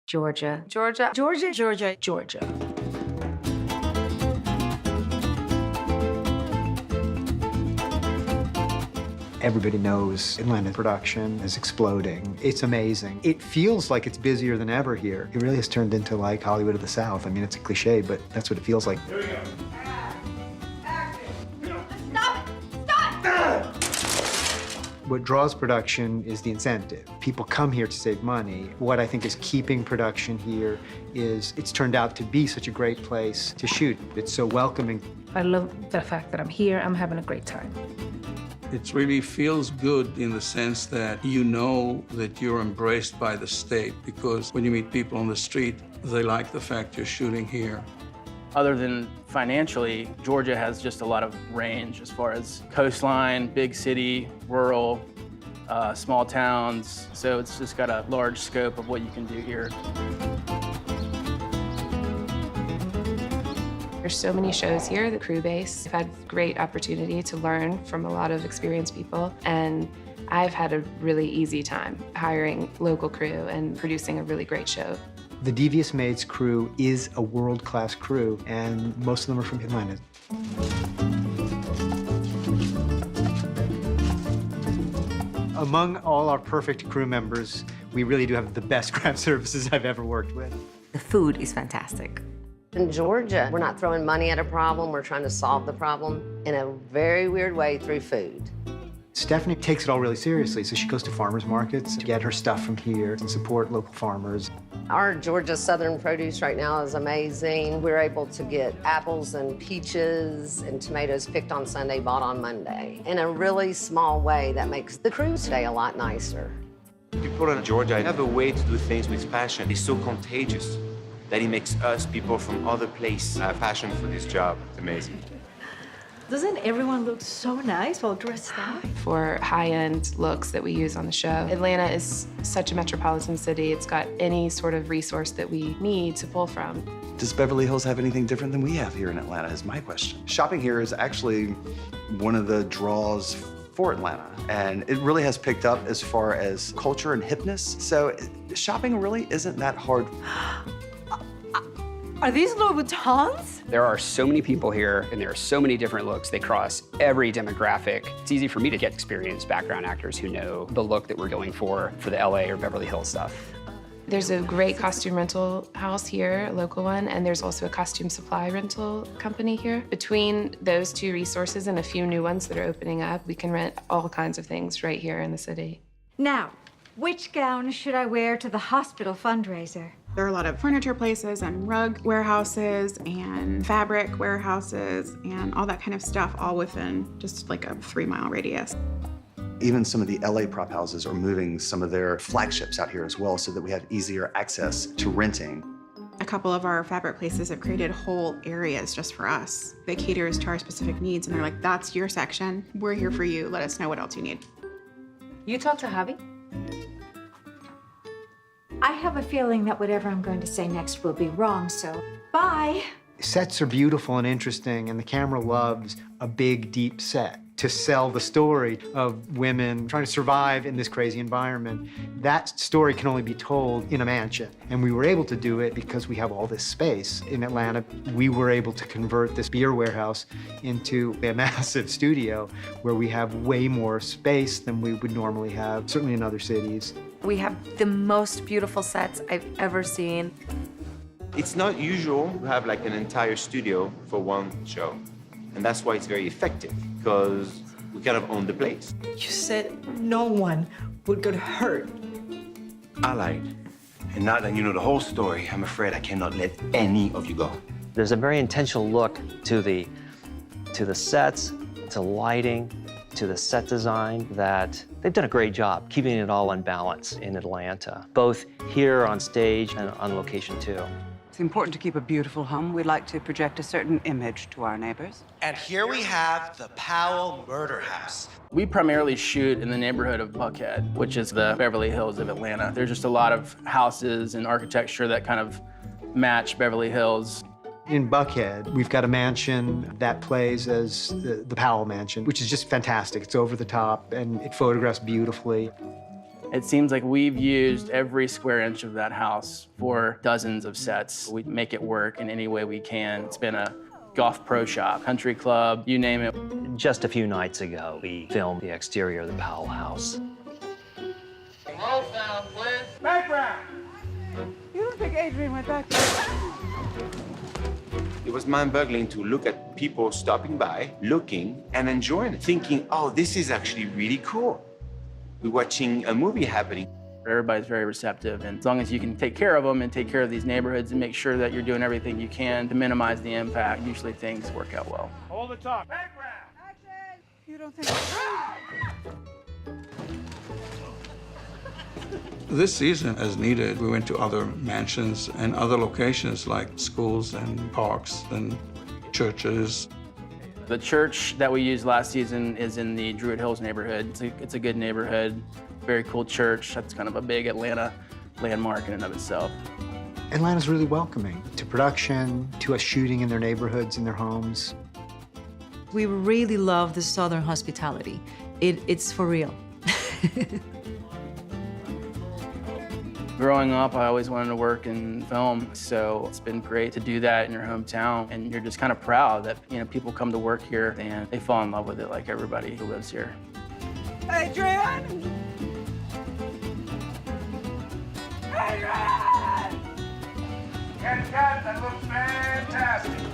Georgia. Georgia. Georgia. Georgia. Georgia. Everybody knows Atlanta production is exploding. It's amazing. It feels like it's busier than ever here. It really has turned into like Hollywood of the South. I mean, it's a cliche, but that's what it feels like. Here we go. Stop it! Stop! What draws production is the incentive. People come here to save money. What I think is keeping production here is it's turned out to be such a great place to shoot. It's so welcoming. I love the fact that I'm here. I'm having a great time. It really feels good in the sense that you know that you're embraced by the state, because when you meet people on the street, they like the fact you're shooting here. Other than financially, Georgia has just a lot of range as far as coastline, big city, rural, small towns. So it's just got a large scope of what you can do here. There's so many shows here, the crew base. I've had great opportunity to learn from a lot of experienced people, and I've had a really easy time hiring local crew and producing a really great show. The Devious Maids crew is a world-class crew, and most of them are from Atlanta. Among all our perfect crew members, we really do have the best craft services I've ever worked with. The food is fantastic. In Georgia, we're not throwing money at a problem, we're trying to solve the problem in a very weird way through food. Stephanie takes it all really seriously, so she goes to farmers markets to get her stuff from here and support local farmers. Our Georgia Southern produce right now is amazing. We're able to get apples and peaches and tomatoes picked on Sunday, bought on Monday. In a really small way that makes the cruise day a lot nicer. People in Georgia have a way to do things with passion. It's so contagious that it makes us, people from other places, have passion for this job. It's amazing. Doesn't everyone look so nice while dressed up? For high-end looks that we use on the show. Atlanta is such a metropolitan city. It's got any sort of resource that we need to pull from. Does Beverly Hills have anything different than we have here in Atlanta is my question. Shopping here is actually one of the draws for Atlanta, and it really has picked up as far as culture and hipness. So shopping really isn't that hard. Are these Louboutins? There are so many people here, and there are so many different looks. They cross every demographic. It's easy for me to get experienced background actors who know the look that we're going for the LA or Beverly Hills stuff. There's a great costume rental house here, a local one, and there's also a costume supply rental company here. Between those two resources and a few new ones that are opening up, we can rent all kinds of things right here in the city. Now, which gown should I wear to the hospital fundraiser? There are a lot of furniture places and rug warehouses and fabric warehouses and all that kind of stuff, all within just like a 3-mile radius. Even some of the LA prop houses are moving some of their flagships out here as well so that we have easier access to renting. A couple of our fabric places have created whole areas just for us. They cater to our specific needs, and they're like, that's your section. We're here for you. Let us know what else you need. You talk to Javi? I have a feeling that whatever I'm going to say next will be wrong, so bye. Sets are beautiful and interesting, and the camera loves a big, deep set to sell the story of women trying to survive in this crazy environment. That story can only be told in a mansion, and we were able to do it because we have all this space. In Atlanta, we were able to convert this beer warehouse into a massive studio where we have way more space than we would normally have, certainly in other cities. We have the most beautiful sets I've ever seen. It's not usual to have like an entire studio for one show. And that's why it's very effective, because we kind of own the place. You said no one would get hurt. I lied. And now that you know the whole story, I'm afraid I cannot let any of you go. There's a very intentional look to the sets, to lighting, to the set design that they've done a great job keeping it all in balance in Atlanta, both here on stage and on location too. It's important to keep a beautiful home. We like to project a certain image to our neighbors. And here we have the Powell Murder House. We primarily shoot in the neighborhood of Buckhead, which is the Beverly Hills of Atlanta. There's just a lot of houses and architecture that kind of match Beverly Hills. In Buckhead, we've got a mansion that plays as the Powell Mansion, which is just fantastic. It's over the top, and it photographs beautifully. It seems like we've used every square inch of that house for dozens of sets. We make it work in any way we can. It's been a golf pro shop, country club, you name it. Just a few nights ago, we filmed the exterior of the Powell house. Roll sound, please. Background. You don't think Adrian went back there? It was mind-boggling to look at people stopping by, looking and enjoying it, thinking, oh, this is actually really cool. We're watching a movie happening. Everybody's very receptive, and as long as you can take care of them and take care of these neighborhoods and make sure that you're doing everything you can to minimize the impact, usually things work out well. Hold the top. Background. Action. You don't think... This season, as needed, we went to other mansions and other locations like schools and parks and churches. The church that we used last season is in the Druid Hills neighborhood. It's a good neighborhood, very cool church. That's kind of a big Atlanta landmark in and of itself. Atlanta's really welcoming to production, to us shooting in their neighborhoods, in their homes. We really love the Southern hospitality. It's for real. Growing up, I always wanted to work in film, so it's been great to do that in your hometown, and you're just kind of proud that people come to work here and they fall in love with it like everybody who lives here. Adrian! Adrian! Get it, guys. That looks fantastic.